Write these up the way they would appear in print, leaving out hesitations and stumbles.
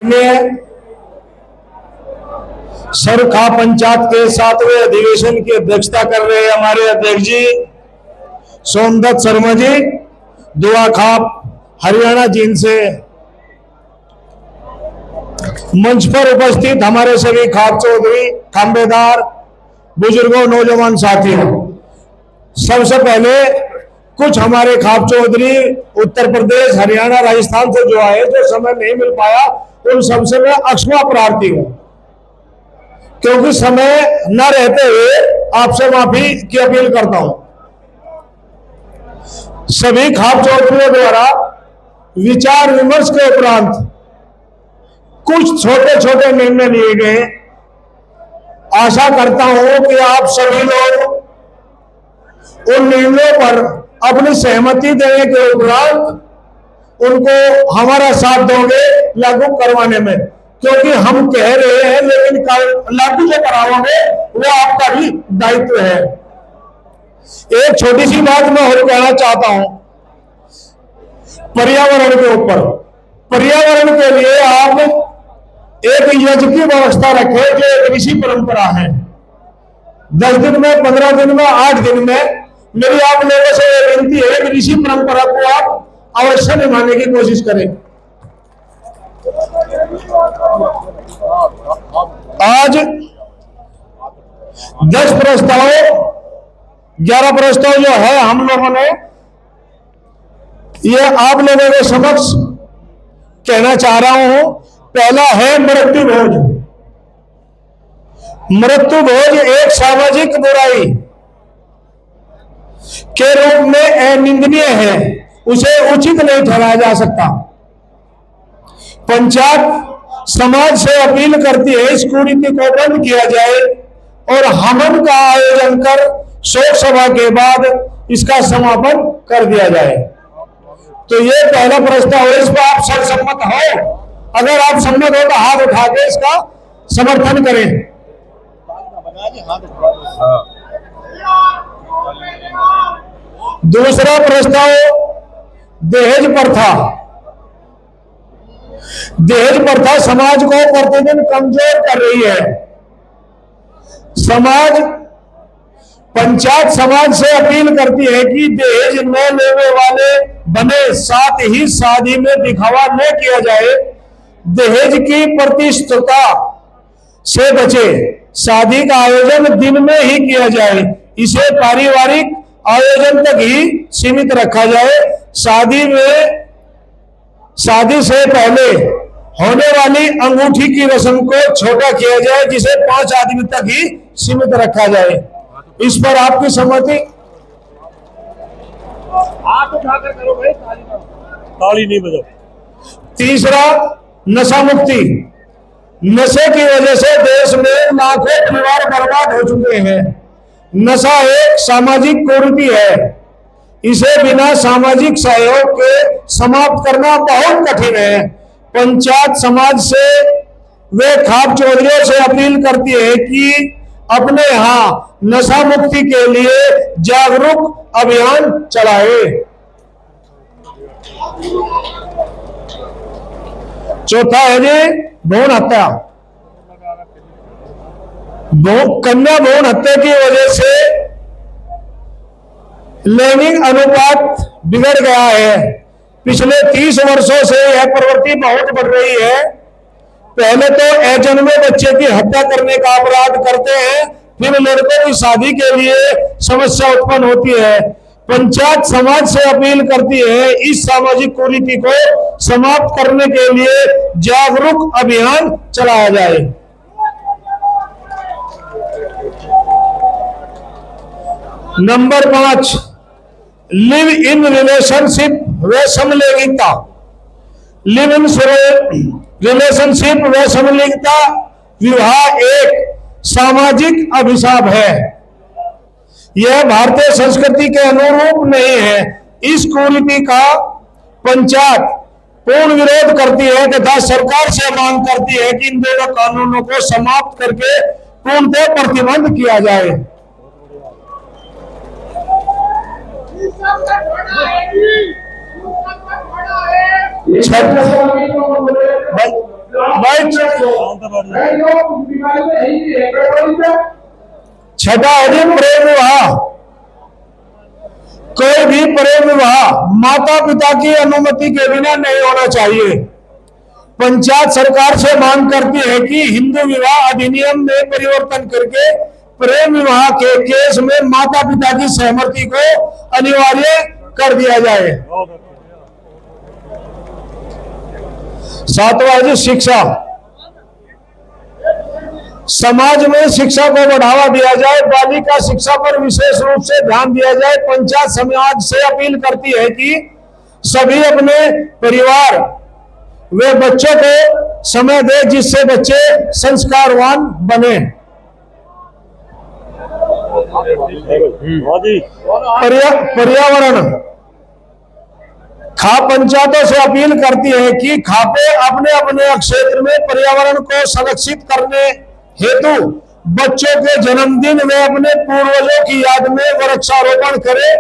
में सरखा पंचायत के 7वें अधिवेशन की अध्यक्षता कर रहे हमारे अध्यक्ष जी सोमदत्त शर्मा जी दुआ खाप हरियाणा जी से मंच पर उपस्थित हमारे सभी खाप चौधरी खांबेदार बुजुर्गों नौजवान साथियों, सबसे पहले कुछ हमारे खाप चौधरी उत्तर प्रदेश हरियाणा राजस्थान से जो आए जो समय नहीं मिल पाया उन सबसे मैं अक्षमा प्रार्थी हूं, क्योंकि समय न रहते हुए आपसे माफी की अपील करता हूं। सभी खाप चौधरियों द्वारा विचार विमर्श के उपरांत कुछ छोटे छोटे निर्णय लिए गए। आशा करता हूं कि आप सभी लोग उन निर्णयों पर अपनी सहमति देने के उपरांत उनको हमारा साथ दोगे लागू करवाने में, क्योंकि हम कह रहे हैं लेकिन लागू जो कराओगे वो आपका भी दायित्व है। एक छोटी सी बात मैं और कहना चाहता हूं पर्यावरण के ऊपर। पर्यावरण के लिए आप एक यज्ञ की व्यवस्था रखें जो एक ऋषि परंपरा है। 10 दिन में, 15 दिन में, 8 दिन में मेरी आप लोगों से ये विनती है कि ऋषि परंपरा को आप अवश्य निभाने की कोशिश करें। आज 10 प्रस्ताव 11 प्रस्ताव जो है हम लोगों ने ये आप लोगों के समक्ष कहना चाह रहा हूं। पहला है मृत्यु भोज। मृत्यु भोज एक सामाजिक बुराई के रूप में अनिंदनीय है, उसे उचित नहीं ठहराया जा सकता। पंचायत समाज से अपील करती है इस कुरीति को बंद किया जाए और हवन का आयोजन कर शोक सभा के बाद इसका समापन कर दिया जाए। तो ये पहला प्रस्ताव है, इस पर आप सर्वसम्मत हो? अगर आप सम्मत हो तो हाथ उठा के इसका समर्थन करें। दूसरा प्रस्ताव दहेज प्रथा। दहेज प्रथा समाज को प्रतिदिन कमजोर कर रही है। पंचायत समाज से अपील करती है कि दहेज न लेने वाले बने, साथ ही शादी में दिखावा न किया जाए। दहेज की प्रतिष्ठता से बचे। शादी का आयोजन दिन में ही किया जाए, इसे पारिवारिक आयोजन तक ही सीमित रखा जाए। शादी से पहले होने वाली अंगूठी की रस्म को छोटा किया जाए, जिसे 5 आदमी तक ही सीमित रखा जाए। इस पर आपकी सहमति? हाथ उठाकर करो भाई, ताली नहीं बजाओ। तीसरा नशा मुक्ति। नशे की वजह से देश में लाखों परिवार बर्बाद हो चुके हैं। नशा एक सामाजिक कुरीति है, इसे बिना सामाजिक सहयोग के समाप्त करना बहुत कठिन है। पंचायत समाज से वे खाप चौधरियों से अपील करती है कि अपने यहाँ नशा मुक्ति के लिए जागरूक अभियान चलाए। चौथा है जी भ्रूण हत्या। कन्या भ्रूण हत्या की वजह से लैंगिक अनुपात बिगड़ गया है। पिछले 30 वर्षों से यह प्रवृत्ति बहुत बढ़ रही है। पहले तो अजन्मे बच्चे की हत्या करने का अपराध करते हैं, फिर लड़कों की शादी के लिए समस्या उत्पन्न होती है। पंचायत समाज से अपील करती है इस सामाजिक कुरीति को समाप्त करने के लिए जागरूक अभियान चलाया जाए। नंबर 5 लिव इन रिलेशनशिप व समलैंगिकता। लिव इन रिलेशनशिप व समलैंगिकता विवाह एक सामाजिक अभिशाप है। यह भारतीय संस्कृति के अनुरूप नहीं है। इस कुरीति का पंचायत पूर्ण विरोध करती है तथा सरकार से मांग करती है कि इन दोनों कानूनों को समाप्त करके पूर्णतः प्रतिबंध किया जाए। छठा है जी प्रेम विवाह। कोई भी प्रेम विवाह माता पिता की अनुमति के बिना नहीं होना चाहिए। पंचायत सरकार से मांग करती है कि हिंदू विवाह अधिनियम में परिवर्तन करके प्रेम विवाह के केस में माता पिता की सहमति को अनिवार्य कर दिया जाए। सातवां है शिक्षा। समाज में शिक्षा को बढ़ावा दिया जाए, बालिका शिक्षा पर विशेष रूप से ध्यान दिया जाए। पंचायत समाज से अपील करती है कि सभी अपने परिवार वे बच्चों को समय दे जिससे बच्चे संस्कारवान बने। पर्यावरण। खाप पंचायतों से अपील करती है कि खापे अपने अपने क्षेत्र में पर्यावरण को संरक्षित करने हेतु बच्चों के जन्मदिन व अपने पूर्वजों की याद में वृक्षारोपण करें।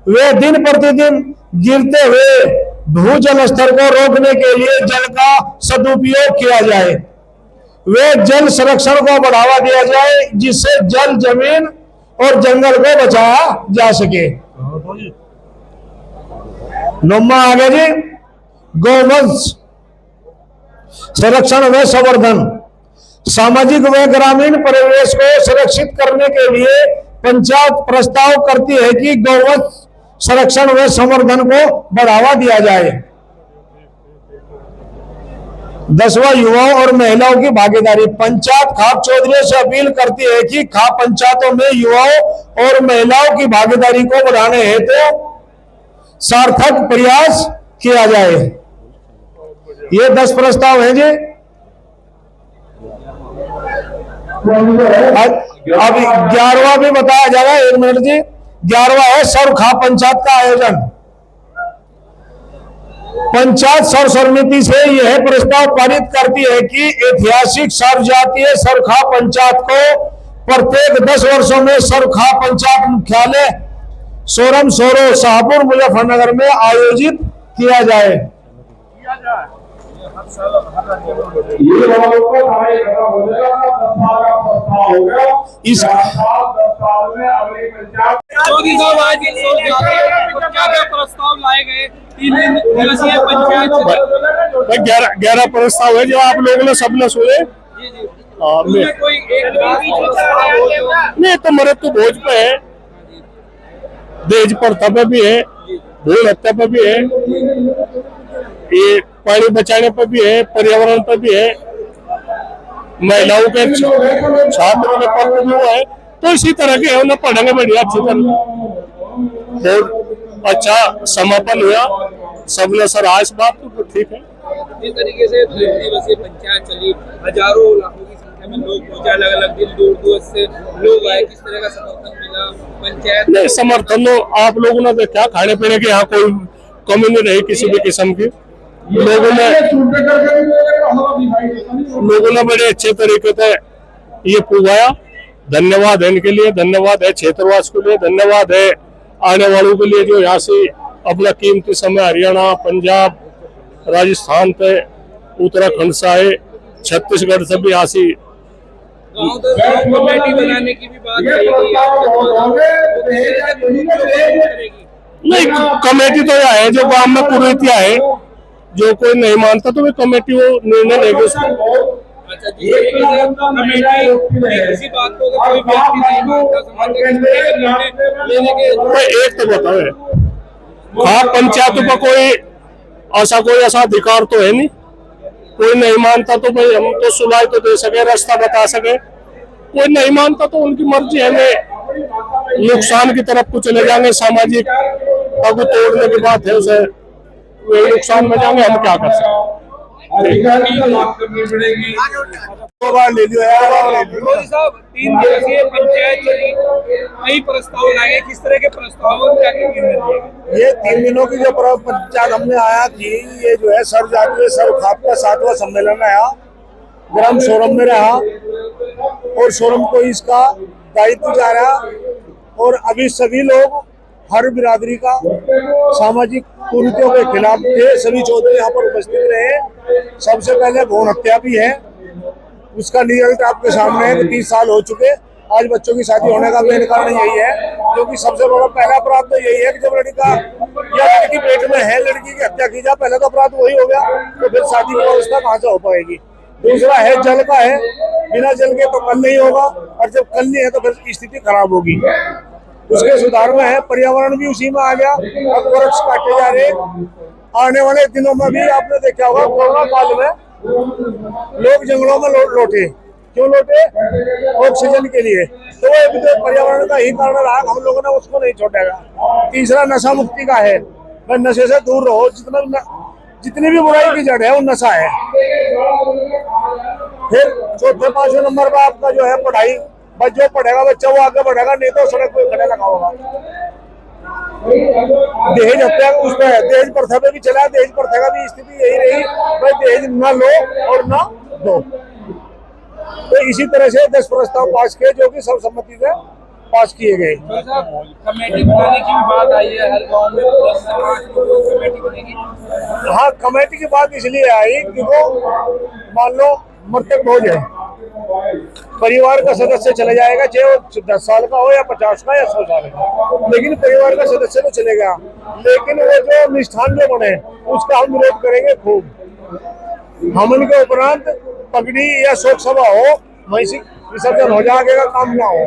वे दिन प्रतिदिन गिरते हुए भूजल स्तर को रोकने के लिए जल का सदुपयोग किया जाए। वे जल संरक्षण को बढ़ावा दिया जाए जिससे जल, जमीन और जंगल को बचाया जा सके। नौवां आगे जी गौवंश संरक्षण व संवर्धन। सामाजिक व ग्रामीण परिवेश को सुरक्षित करने के लिए पंचायत प्रस्ताव करती है कि गौवंश संरक्षण व संवर्धन को बढ़ावा दिया जाए। 10वां युवाओं और महिलाओं की भागीदारी। पंचायत खाप चौधरी से अपील करती है कि खाप पंचायतों में युवाओं और महिलाओं की भागीदारी को बढ़ाने हेतु सार्थक प्रयास किया जाए। ये 10 प्रस्ताव हैं जी। अब 11वां भी बताया जाएगा। 1 मिनट जी। 11वां है सर्व खाप पंचायत का आयोजन। पंचायत सर्व समिति से यह प्रस्ताव पारित करती है कि ऐतिहासिक सर्वजातीय सरखा पंचायत को प्रत्येक 10 वर्षों में सरखा पंचायत मुख्यालय सोरम सोरो शाहपुर मुजफ्फरनगर में आयोजित किया जाए। इस प्रस्ताव लाए गए 3 दिवसीय पंचायत 11 प्रस्ताव है जो आप लोगों ने सबने सुने। कोई एक नहीं तो मृत्यु भोज पे है, दहेज प्रथा पे भी है, भूल हत्या पे भी है, ये पानी बचाने पर भी है, पर्यावरण पर भी है, महिलाओं के छात्रों के पर भी है। तो इसी तरह के उन्हें पढ़ेंगे बढ़िया अच्छी तरह और अच्छा समापन हुआ। सबने सराहा इस बात को। ठीक है। इस तरीके से 3 दिवसीय पंचायत चली, हजारों लाखों की संख्या में लोग पहुंचे, अलग अलग दिन दूर दूर से लोग आए। किस तरह का समर्थन मिला पंचायत? नहीं समर्थन तो आप लोगों ने देखा, खाने पीने की यहाँ कोई कमी नहीं रही किसी भी किस्म की। लोगों ने बड़े अच्छे तरीके से ये पुगाया। धन्यवाद है इनके लिए, धन्यवाद है क्षेत्रवास के लिए, धन्यवाद है आने वालों के लिए जो यहाँ से अपना कीमती समय हरियाणा, पंजाब, राजस्थान पे, उत्तराखंड से आए, छत्तीसगढ़ से भी यहाँ से कमेटी बनाने की भी बात नहीं। कमेटी तो यह है जो गांव में पुरोहित है, जो कोई नहीं मानता तो वे कमेटी वो निर्णय लेगी उसको। अच्छा जी, किसी बात को अगर कोई व्यक्ति नहीं मानता, एक तो बताओ हाँ पंचायतों का कोई ऐसा अधिकार तो है नहीं। कोई नहीं मानता तो भाई हम तो सुनाई तो दे सके, रास्ता बता सके। कोई नहीं मानता तो उनकी मर्जी है, हमें नुकसान की तरफ को चले जाएंगे, सामाजिक तगु तोड़ने की बात है, उसे नुकसान में जाएंगे, हम क्या कर सकते। मोदी साहब 3 दिवसीय पंचायत चली, कई प्रस्ताव लाए, किस तरह के प्रस्ताव क्या ये 3 दिनों की जो पंचायत हमने आया थी, ये जो है सर्व जातीय सर्व खाप का 7वां सम्मेलन आया, ग्राम सोरम में रहा और सोरम को इसका दायित्व जा रहा। और अभी सभी लोग हर बिरादरी का सामाजिक कुरीतियों के खिलाफ थे, सभी चौधरी यहाँ पर उपस्थित रहे। सबसे पहले भ्रूण हत्या भी है उसका रिजल्ट आपके सामने है कि 30 साल हो चुके। आज बच्चों की शादी होने का मेन कारण यही है, क्योंकि सबसे बड़ा पहला अपराध तो यही है कि जब लड़का या लड़की पेट में है, लड़की की हत्या की जाए, पहला तो अपराध वही हो गया, तो फिर शादी की व्यवस्था कहाँ से हो पाएगी। दूसरा है जल का है, बिना जल के तो कल नहीं होगा, और जब कल नहीं है तो फिर स्थिति खराब होगी। उसके सुधार में है, पर्यावरण भी उसी में आ गया। अब वृक्ष काटे जा रहे, आने वाले दिनों में भी आपने देखा होगा कोरोना काल में लोग जंगलों में लौटे, क्यों लौटे? ऑक्सीजन के लिए। तो वो भी तो पर्यावरण का ही कारण रहा, हम लोगों ने उसको नहीं छोड़ेगा। तीसरा नशा मुक्ति का है, भाई नशे से दूर रहो। जितनी भी बुराई की जड़ है वो नशा है। फिर चौथे पांचवें नंबर पर आपका जो है पढ़ाई, बस जो पढ़ेगा बच्चा वो आगे बढ़ेगा, नहीं तो सड़क पे खड़े लगा होगा। दहेज हत्या उस पर है, दहेज प्रथा पे भी चला, दहेज प्रथा का भी स्थिति यही रही, भाई दहेज न लो और न दो। तो इसी तरह से 10 प्रस्ताव पास किए जो कि सर्वसम्मति से पास किए गए। कमेटी बनाने की भी बात आई है, हर गांव में 10 से 5 लोगों की कमेटी बनेगी। हाँ, कमेटी की बात इसलिए आई कि वो मान लो मृतक भोज है, परिवार का सदस्य चला जाएगा, चाहे वो 10 साल का हो या 50 का या 100 साल का, लेकिन परिवार का सदस्य तो चलेगा। लेकिन वो जो निष्ठान जो बने उसका हम विरोध करेंगे खूब। हम उनके उपरांत पगड़ी या शोक सभा हो, वहीं विसर्जन हो जाएगा, काम ना हो।